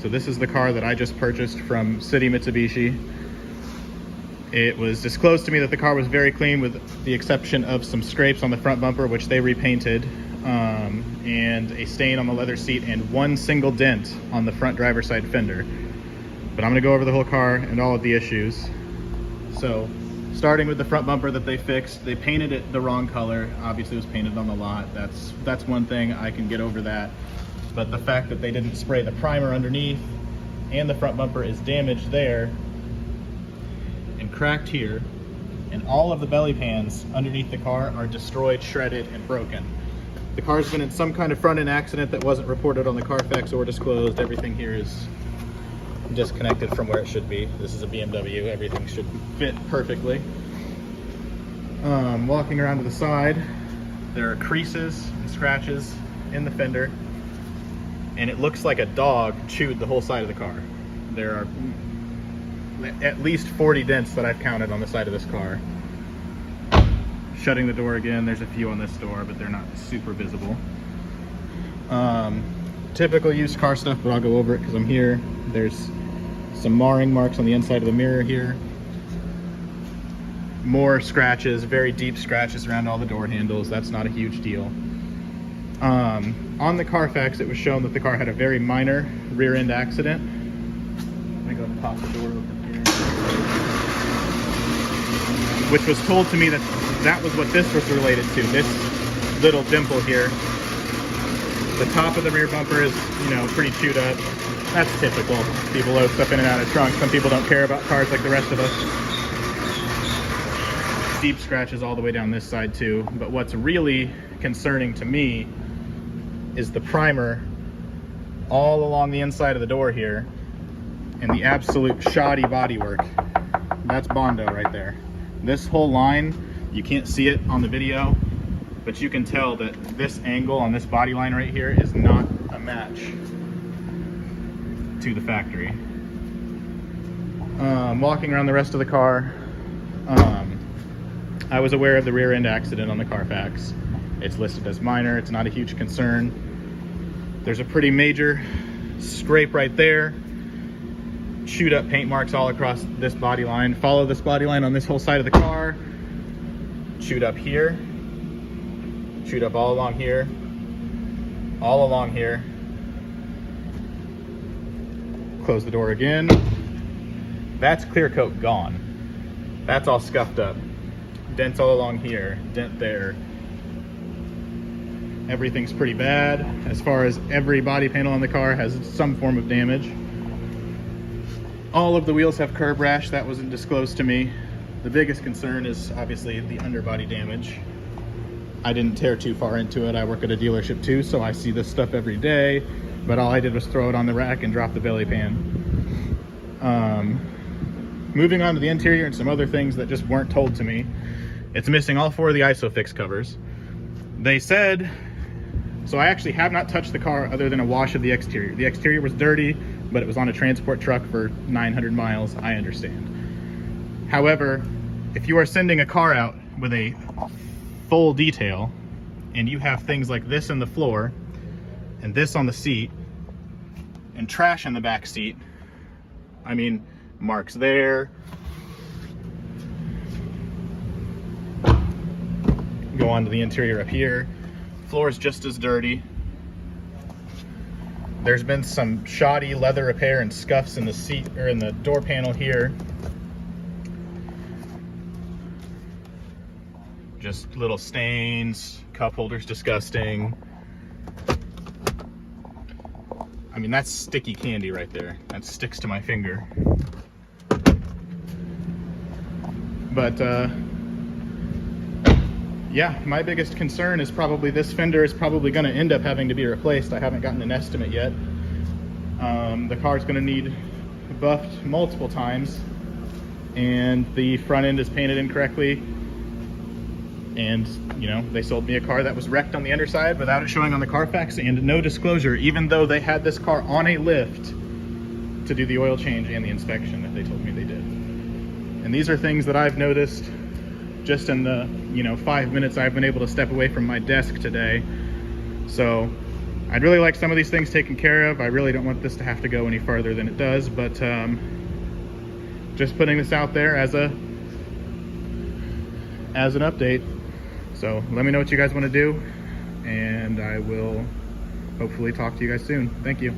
So this is the car that I just purchased from City Mitsubishi. It was disclosed to me that the car was very clean with the exception of some scrapes on the front bumper, which they repainted, and a stain on the leather seat and one single dent on the front driver's side fender. But I'm gonna go over the whole car and all of the issues. So, starting with the front bumper that they fixed, they painted it the wrong color. Obviously it was painted on the lot. That's one thing, I can get over that. But the fact that they didn't spray the primer underneath and the front bumper is damaged there and cracked here, and all of the belly pans underneath the car are destroyed, shredded, and broken. The car's been in some kind of front end accident that wasn't reported on the Carfax or disclosed. Everything here is disconnected from where it should be. This is a BMW, everything should fit perfectly. Walking around to the side, there are creases and scratches in the fender, and it looks like a dog chewed the whole side of the car. There are at least 40 dents that I've counted on the side of this car. Shutting the door again, there's a few on this door, but they're not super visible. Typical used car stuff, but I'll go over it because I'm here. There's some marring marks on the inside of the mirror here. More scratches, very deep scratches around all the door handles. That's not a huge deal. On the Carfax, it was shown that the car had a very minor rear end accident. Let me go and pop the door open here. Which was told to me that that was what this was related to, this little dimple here. The top of the rear bumper is, pretty chewed up. That's typical. People load stuff in and out of trunks. Some people don't care about cars like the rest of us. Deep scratches all the way down this side too. But what's really concerning to me is the primer all along the inside of the door here and the absolute shoddy bodywork. That's Bondo right there. This whole line, you can't see it on the video, but you can tell that this angle on this body line right here is not a match to the factory. Walking around the rest of the car, I was aware of the rear end accident on the Carfax. It's listed as minor, it's not a huge concern. There's a pretty major scrape right there. Chewed up paint marks all across this body line. Follow this body line on this whole side of the car. Chewed up here. Chewed up all along here. All along here. Close the door again. That's clear coat gone. That's all scuffed up. Dents all along here, dent there. Everything's pretty bad. As far as every body panel on the car has some form of damage. All of the wheels have curb rash. That wasn't disclosed to me. The biggest concern is obviously the underbody damage. I didn't tear too far into it. I work at a dealership too, so I see this stuff every day. But all I did was throw it on the rack and drop the belly pan. Moving on to the interior and some other things that just weren't told to me. It's missing all 4 of the ISOFIX covers. They said, so I actually have not touched the car other than a wash of the exterior. The exterior was dirty, but it was on a transport truck for 900 miles, I understand. However, if you are sending a car out with a full detail, and you have things like this in the floor, and this on the seat, and trash in the back seat, I mean, marks there, go on to the interior up here, floor is just as dirty. There's been some shoddy leather repair and scuffs in the seat, or in the door panel here. Just little stains, cup holders disgusting. I mean, that's sticky candy right there. That sticks to my finger. But yeah, my biggest concern is probably this fender is probably going to end up having to be replaced. I haven't gotten an estimate yet. The car's going to need buffed multiple times, and the front end is painted incorrectly. And they sold me a car that was wrecked on the underside without it showing on the Carfax, and no disclosure, even though they had this car on a lift to do the oil change and the inspection that they told me they did. And these are things that I've noticed just in the 5 minutes I've been able to step away from my desk today. So I'd really like some of these things taken care of. I really don't want this to have to go any farther than it does, but just putting this out there as an update. So let me know what you guys want to do, and I will hopefully talk to you guys soon. Thank you.